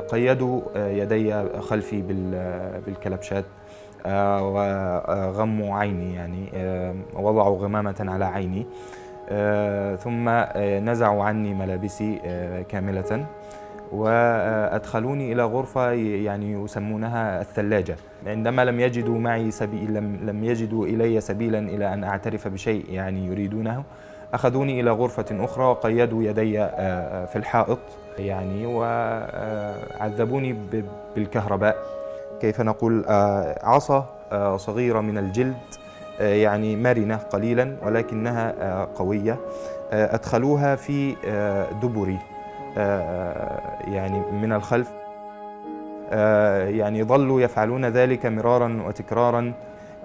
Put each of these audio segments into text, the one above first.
قيدوا يدي خلفي بالكلبشات، وغموا عيني، يعني وضعوا غمامة على عيني، ثم نزعوا عني ملابسي كاملة، وأدخلوني إلى غرفة يعني يسمونها الثلاجة. عندما لم يجدوا معي سبيل، لم يجدوا إلي سبيلا إلى أن أعترف بشيء يعني يريدونه، أخذوني إلى غرفة أخرى وقيدوا يدي في الحائط يعني، وعذبوني بالكهرباء. كيف نقول، عصا صغيرة من الجلد، يعني مرنة قليلا ولكنها قوية، أدخلوها في دبري يعني من الخلف. يعني ظلوا يفعلون ذلك مرارا وتكرارا.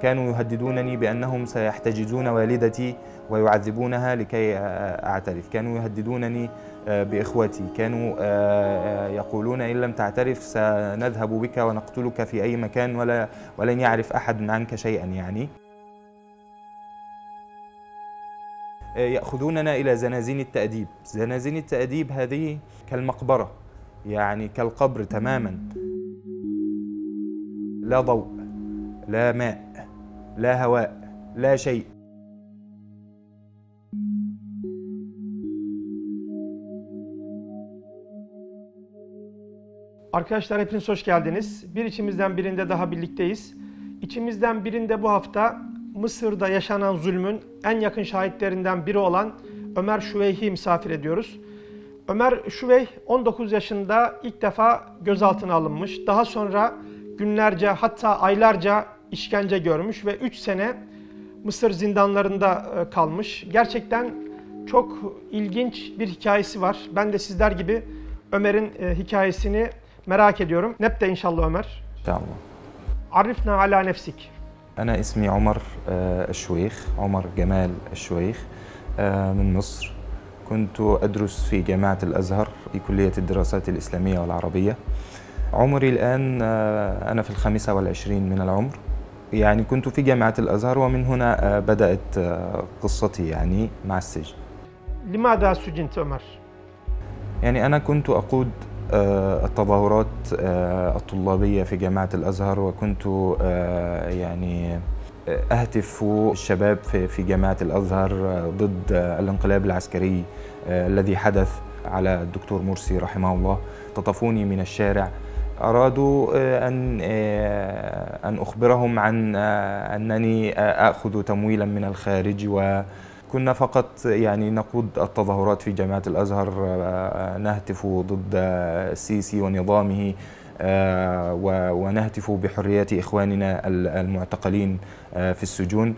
كانوا يهددونني بأنهم سيحتجزون والدتي ويعذبونها لكي أعترف. كانوا يهددونني بإخوتي، كانوا يقولون إن لم تعترف سنذهب بك ونقتلك في أي مكان ولن يعرف أحد عنك شيئا يعني. يأخذوننا إلى زنازين التأديب. زنازين التأديب هذه كالمقبرة، يعني كالقبر تماما. لا ضوء، لا ماء، لا هواء، لا شيء. Arkadaşlar hepiniz hoş geldiniz. Bir içimizden birinde daha birlikteyiz. İçimizden birinde bu hafta Mısır'da yaşanan zulmün en yakın şahitlerinden biri olan Ömer Şuveyh'i misafir ediyoruz. Ömer Şuveyh 19 yaşında ilk defa gözaltına alınmış. Daha sonra günlerce hatta aylarca işkence görmüş ve 3 sene Mısır zindanlarında kalmış. Gerçekten çok ilginç bir hikayesi var. Ben de sizler gibi Ömer'in hikayesini merak ediyorum. Nebde inşallah Ömer. İnşallah. Arifna ala nefsik. أنا اسمي عمر الشويخ، عمر جمال الشويخ من مصر. كنت أدرس في جامعة الأزهر في كلية الدراسات الإسلامية والعربية. عمري الآن أنا في 25 من العمر. يعني كنت في جامعة الأزهر، ومن هنا بدأت قصتي يعني مع السجن. لماذا سجنت أمر؟ يعني أنا كنت أقود التظاهرات الطلابية في جامعة الأزهر، وكنت يعني أهتف الشباب في جامعة الأزهر ضد الانقلاب العسكري الذي حدث على الدكتور مرسي رحمه الله. اختطفوني من الشارع، أرادوا أن أخبرهم عن أنني أخذ تمويلا من الخارج، وكنا فقط يعني نقود التظاهرات في جامعة الأزهر، نهتف ضد السيسي ونظامه، ونهتف بحرية إخواننا المعتقلين في السجون.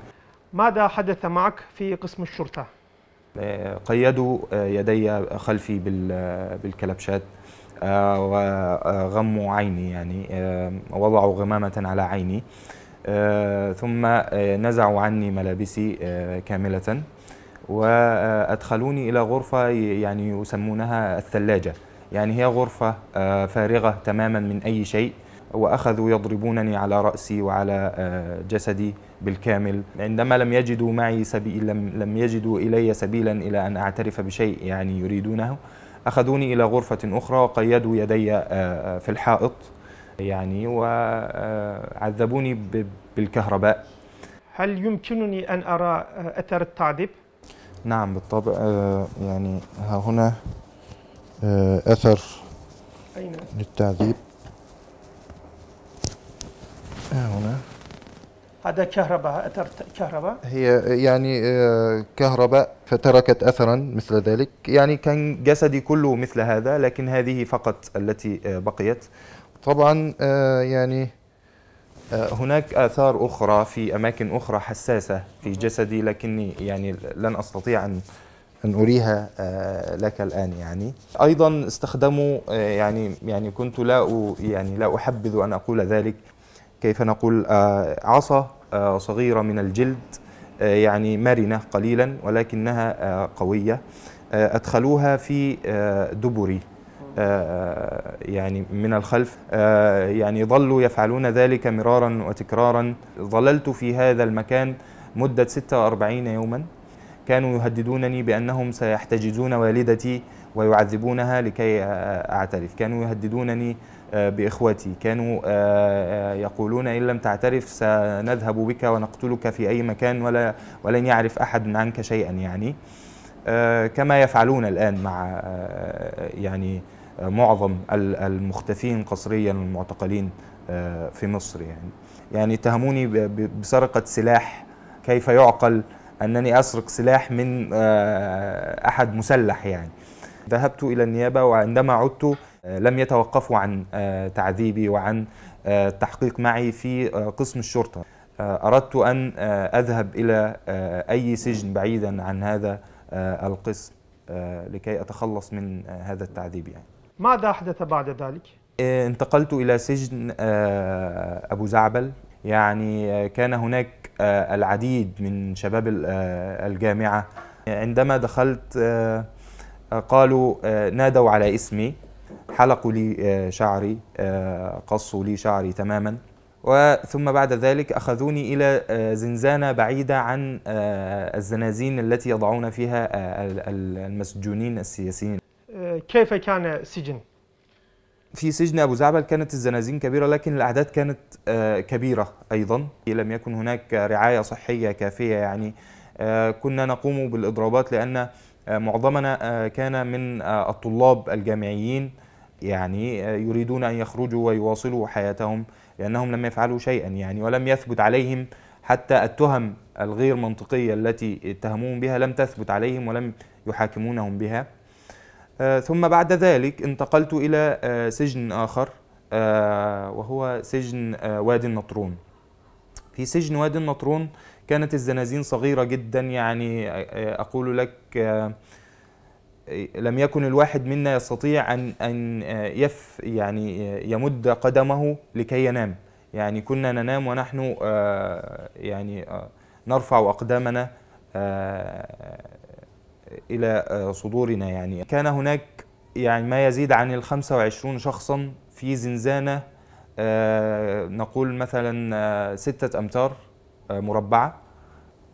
ماذا حدث معك في قسم الشرطة؟ قيدوا يدي خلفي بالكلبشات، وغموا عيني، يعني وضعوا غمامة على عيني، ثم نزعوا عني ملابسي كاملة، وأدخلوني إلى غرفة يعني يسمونها الثلاجة. يعني هي غرفة فارغة تماما من أي شيء، وأخذوا يضربونني على رأسي وعلى جسدي بالكامل. عندما لم يجدوا معي سبيل، لم يجدوا إلي سبيلا إلى أن أعترف بشيء يعني يريدونه، أخذوني إلى غرفة أخرى وقيدوا يدي في الحائط يعني، وعذبوني بالكهرباء. هل يمكنني أن أرى أثر التعذيب؟ نعم بالطبع. يعني ها هنا أثر أين؟ للتعذيب. هنا هذا كهرباء، أثر كهرباء. هي يعني كهرباء فتركت أثرا مثل ذلك. يعني كان جسدي كله مثل هذا، لكن هذه فقط التي بقيت. طبعا يعني هناك آثار أخرى في أماكن أخرى حساسة في جسدي، لكني يعني لن أستطيع أن أريها لك الآن. يعني أيضا استخدموا يعني كنت لا أحبذ أن أقول ذلك. كيف نقول، عصا صغيرة من الجلد، يعني مرنة قليلا ولكنها قوية، أدخلوها في دبري يعني من الخلف. يعني ظلوا يفعلون ذلك مرارا وتكرارا. ظللت في هذا المكان مدة 46 يوما. كانوا يهددونني بأنهم سيحتجزون والدتي ويعذبونها لكي أعترف، كانوا يهددونني بإخوتي، كانوا يقولون إن لم تعترف سنذهب بك ونقتلك في أي مكان ولن يعرف أحد عنك شيئا، يعني كما يفعلون الآن مع يعني معظم المختفين قسريا والمعتقلين في مصر. يعني اتهموني بسرقة سلاح. كيف يعقل أنني أسرق سلاح من أحد مسلح؟ يعني ذهبت إلى النيابة، وعندما عدت لم يتوقفوا عن تعذيبي وعن التحقيق معي في قسم الشرطة. أردت أن أذهب إلى أي سجن بعيدا عن هذا القسم لكي أتخلص من هذا التعذيب. يعني ماذا حدث بعد ذلك؟ انتقلت إلى سجن أبو زعبل. يعني كان هناك العديد من شباب الجامعة. عندما دخلت قالوا نادوا على اسمي، حلقوا لي شعري، قصوا لي شعري تماما، وثم بعد ذلك أخذوني إلى زنزانة بعيدة عن الزنازين التي يضعون فيها المسجونين السياسيين. كيف كان السجن؟ في سجن أبو زعبل كانت الزنازين كبيرة، لكن الأعداد كانت كبيرة أيضا. لم يكن هناك رعاية صحية كافية. يعني كنا نقوم بالإضرابات لأن معظمنا كان من الطلاب الجامعيين، يعني يريدون أن يخرجوا ويواصلوا حياتهم لأنهم لم يفعلوا شيئا، يعني ولم يثبت عليهم حتى التهم الغير منطقية التي اتهموهم بها، لم تثبت عليهم ولم يحاكمونهم بها. ثم بعد ذلك انتقلت إلى سجن آخر وهو سجن وادي النطرون. في سجن وادي النطرون كانت الزنازين صغيرة جدا. يعني أقول لك لم يكن الواحد منا يستطيع أن يعني يمد قدمه لكي ينام. يعني كنا ننام ونحن يعني نرفع أقدامنا إلى صدورنا. يعني كان هناك يعني ما يزيد عن 25 شخصا في زنزانة نقول مثلا 6 أمتار مربعة،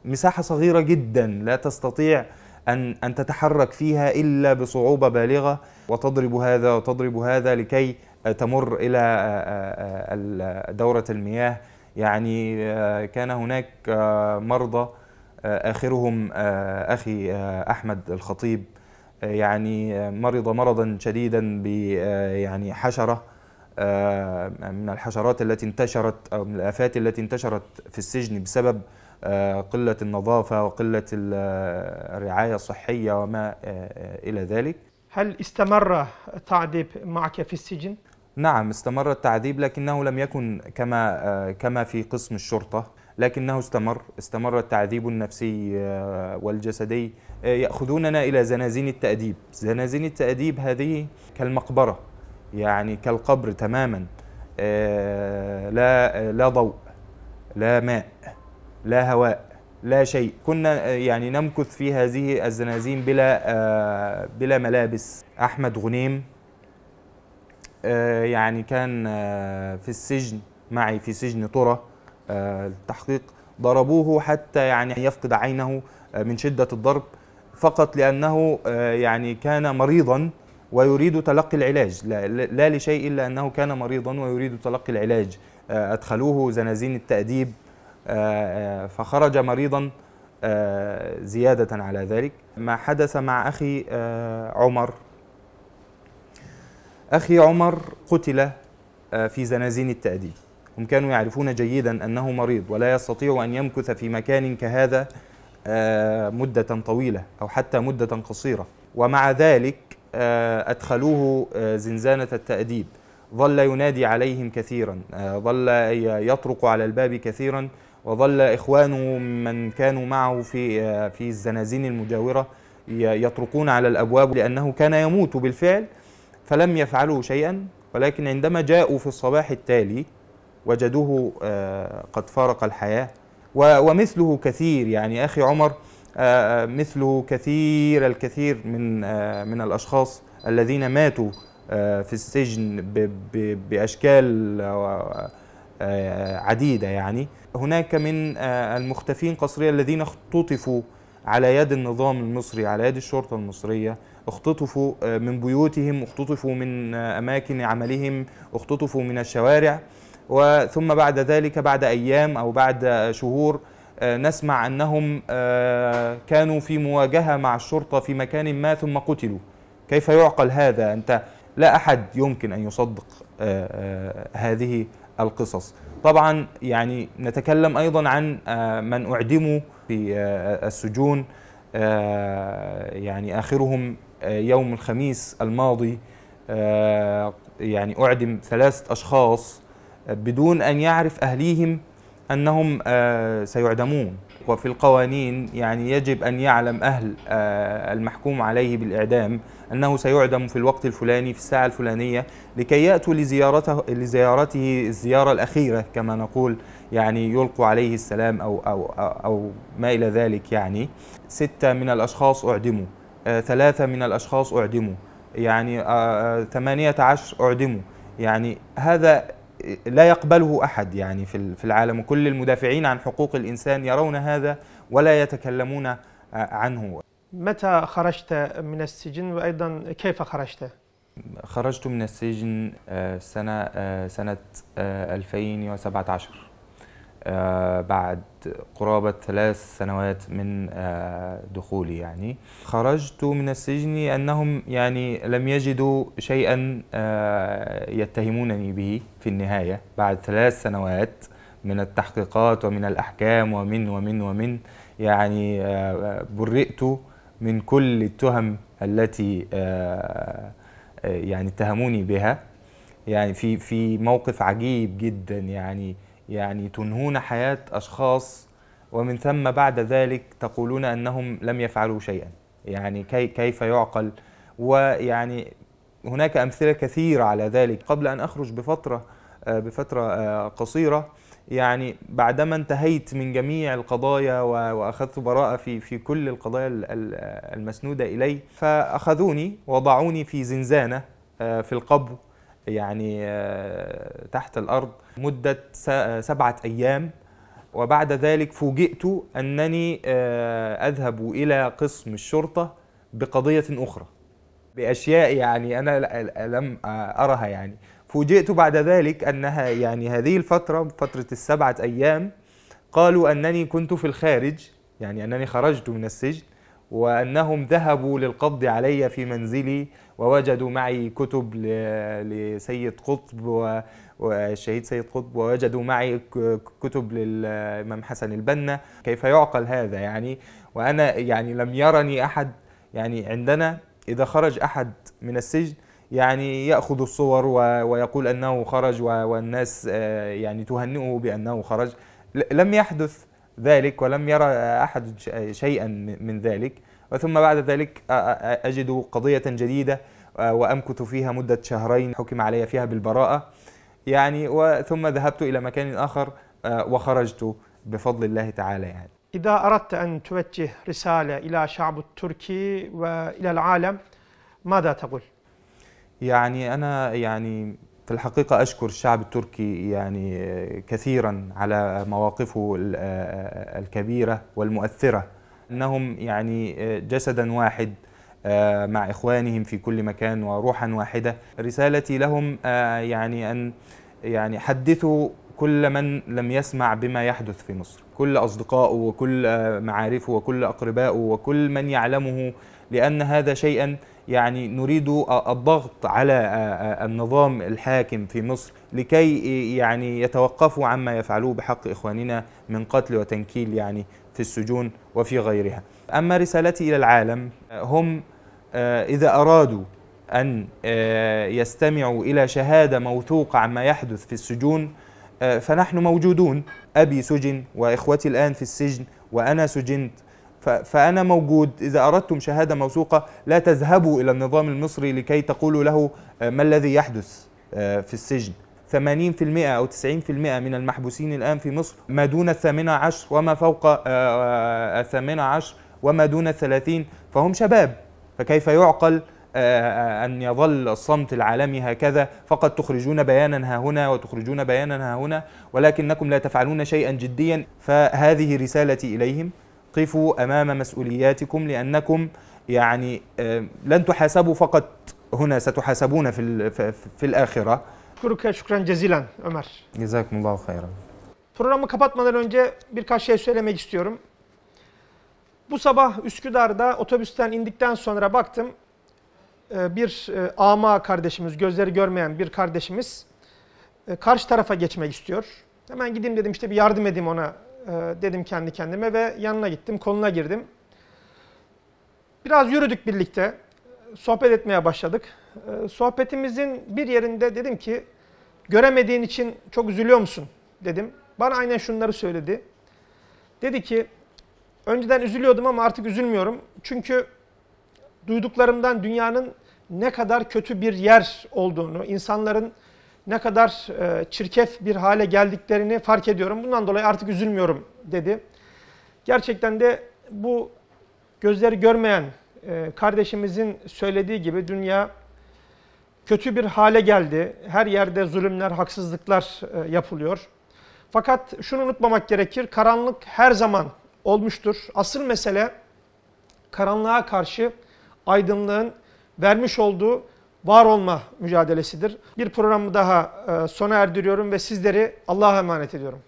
مساحة صغيرة جدا لا تستطيع أن تتحرك فيها إلا بصعوبة بالغة، وتضرب هذا وتضرب هذا لكي تمر إلى دورة المياه. يعني كان هناك مرضى، آخرهم أخي أحمد الخطيب، يعني مرض مرضا شديدا ب يعني حشرة من الحشرات التي انتشرت أو من الآفات التي انتشرت في السجن بسبب قلة النظافة وقلة الرعاية الصحية وما إلى ذلك. هل استمر التعذيب معك في السجن؟ نعم، استمر التعذيب، لكنه لم يكن كما في قسم الشرطة، لكنه استمر التعذيب النفسي والجسدي. يأخذوننا إلى زنازين التأديب. زنازين التأديب هذه كالمقبرة، يعني كالقبر تماما. لا ضوء، لا ماء، لا هواء، لا شيء. كنا يعني نمكث في هذه الزنازين بلا ملابس. أحمد غنيم يعني كان في السجن معي في سجن طرة التحقيق، ضربوه حتى يعني يفقد عينه من شدة الضرب، فقط لأنه يعني كان مريضا ويريد تلقي العلاج، لا لشيء إلا أنه كان مريضا ويريد تلقي العلاج. أدخلوه زنازين التأديب فخرج مريضا زيادة على ذلك. ما حدث مع أخي عمر. أخي عمر قتل في زنازين التأديب. هم كانوا يعرفون جيدا أنه مريض ولا يستطيع أن يمكث في مكان كهذا مدة طويلة أو حتى مدة قصيرة، ومع ذلك أدخلوه زنزانة التأديب. ظل ينادي عليهم كثيرا، ظل يطرق على الباب كثيرا، وظل إخوانه من كانوا معه في الزنازين المجاورة يطرقون على الأبواب لأنه كان يموت بالفعل، فلم يفعلوا شيئا. ولكن عندما جاءوا في الصباح التالي وجدوه قد فارق الحياة. ومثله كثير، يعني أخي عمر مثله الكثير من الأشخاص الذين ماتوا في السجن بأشكال عديدة. يعني هناك من المختفين قسريا الذين اختطفوا على يد النظام المصري، على يد الشرطة المصرية، اختطفوا من بيوتهم، اختطفوا من أماكن عملهم، اختطفوا من الشوارع. وثم بعد ذلك بعد أيام أو بعد شهور نسمع أنهم كانوا في مواجهة مع الشرطة في مكان ما ثم قتلوا. كيف يعقل هذا؟ أنت لا أحد يمكن أن يصدق هذه القصص. طبعا يعني نتكلم أيضا عن من أعدموا في السجون، يعني آخرهم يوم الخميس الماضي يعني أعدم 3 أشخاص بدون أن يعرف أهليهم أنهم سيعدمون. وفي القوانين يعني يجب أن يعلم أهل المحكوم عليه بالإعدام أنه سيعدم في الوقت الفلاني في الساعة الفلانية، لكي يأتوا لزيارته الزيارة الأخيرة كما نقول، يعني يلقوا عليه السلام أو ما إلى ذلك. يعني 6 من الأشخاص أعدموا، 3 من الأشخاص أعدموا، يعني 18 أعدموا. يعني هذا لا يقبله أحد يعني في العالم، وكل المدافعين عن حقوق الإنسان يرون هذا ولا يتكلمون عنه. متى خرجت من السجن وأيضا كيف خرجت؟ خرجت من السجن سنة 2017 بعد قرابة 3 سنوات من دخولي. يعني خرجت من السجن أنهم يعني لم يجدوا شيئا يتهمونني به في النهاية بعد 3 سنوات من التحقيقات ومن الأحكام ومن يعني برئت من كل التهم التي يعني اتهموني بها. يعني في موقف عجيب جدا، يعني تنهون حياة أشخاص ومن ثم بعد ذلك تقولون أنهم لم يفعلوا شيئا. يعني كيف يعقل؟ ويعني هناك أمثلة كثيرة على ذلك. قبل أن أخرج بفترة قصيرة، يعني بعدما انتهيت من جميع القضايا وأخذت براءة في كل القضايا المسنودة إلي، فأخذوني وضعوني في زنزانة في القبو، يعني تحت الأرض مدة 7 أيام. وبعد ذلك فوجئت أنني أذهب إلى قسم الشرطة بقضية أخرى، بأشياء يعني أنا لم أرها. يعني فوجئت بعد ذلك أنها يعني هذه فترة 7 أيام قالوا أنني كنت في الخارج، يعني أنني خرجت من السجن، وأنهم ذهبوا للقبض علي في منزلي ووجدوا معي كتب لسيد قطب والشهيد سيد قطب، ووجدوا معي كتب للإمام حسن البنا. كيف يعقل هذا يعني؟ وأنا يعني لم يرني أحد. يعني عندنا إذا خرج أحد من السجن يعني يأخذ الصور ويقول أنه خرج والناس يعني تهنئه بأنه خرج. لم يحدث ذلك ولم يرى أحد شيئا من ذلك. وثم بعد ذلك أجد قضية جديدة وأمكث فيها مدة 2 حكم علي فيها بالبراءة، يعني وثم ذهبت إلى مكان آخر وخرجت بفضل الله تعالى. يعني إذا أردت أن توجه رسالة إلى شعب التركي وإلى العالم ماذا تقول؟ يعني أنا يعني في الحقيقة أشكر الشعب التركي يعني كثيرا على مواقفه الكبيرة والمؤثرة، أنهم يعني جسدا واحد مع إخوانهم في كل مكان وروحا واحدة. رسالتي لهم يعني أن يعني حدثوا كل من لم يسمع بما يحدث في مصر، كل أصدقائه وكل معارفه وكل أقربائه وكل من يعلمه، لأن هذا شيئا يعني نريد الضغط على النظام الحاكم في مصر لكي يعني يتوقفوا عما يفعلوه بحق إخواننا من قتل وتنكيل يعني في السجون وفي غيرها. أما رسالتي إلى العالم، هم إذا أرادوا أن يستمعوا إلى شهادة موثوقة عما يحدث في السجون فنحن موجودون. أبي سجن وإخوتي الآن في السجن وأنا سجنت، فأنا موجود. إذا أردتم شهادة موثوقة لا تذهبوا إلى النظام المصري لكي تقولوا له ما الذي يحدث في السجن. 80% أو 90% من المحبوسين الآن في مصر ما دون 18 وما فوق 18 وما دون 30، فهم شباب. فكيف يعقل أن يظل الصمت العالمي هكذا؟ فقط تخرجون بيانا ها هنا وتخرجون بيانا ها هنا ولكنكم لا تفعلون شيئا جديا. فهذه رسالتي إليهم. قفوا أمام مسؤولياتكم لأنكم يعني لن تحاسبوا فقط هنا ستحاسبون في الآخرة. Şükran cezilen Ömer. Cezakumullahu hayran. Programı kapatmadan önce birkaç şey söylemek istiyorum. Bu sabah Üsküdar'da otobüsten indikten sonra baktım. Bir ama kardeşimiz, gözleri görmeyen bir kardeşimiz karşı tarafa geçmek istiyor. Hemen gideyim dedim, işte bir yardım edeyim ona dedim kendi kendime ve yanına gittim, koluna girdim. Biraz yürüdük birlikte, sohbet etmeye başladık. Sohbetimizin bir yerinde dedim ki, göremediğin için çok üzülüyor musun dedim. Bana aynen şunları söyledi. Dedi ki, önceden üzülüyordum ama artık üzülmüyorum. Çünkü duyduklarımdan dünyanın ne kadar kötü bir yer olduğunu, insanların ne kadar çirkef bir hale geldiklerini fark ediyorum. Bundan dolayı artık üzülmüyorum dedi. Gerçekten de bu gözleri görmeyen kardeşimizin söylediği gibi dünya kötü bir hale geldi. Her yerde zulümler, haksızlıklar yapılıyor. Fakat şunu unutmamak gerekir, karanlık her zaman olmuştur. Asıl mesele karanlığa karşı aydınlığın vermiş olduğu var olma mücadelesidir. Bir programı daha sona erdiriyorum ve sizleri Allah'a emanet ediyorum.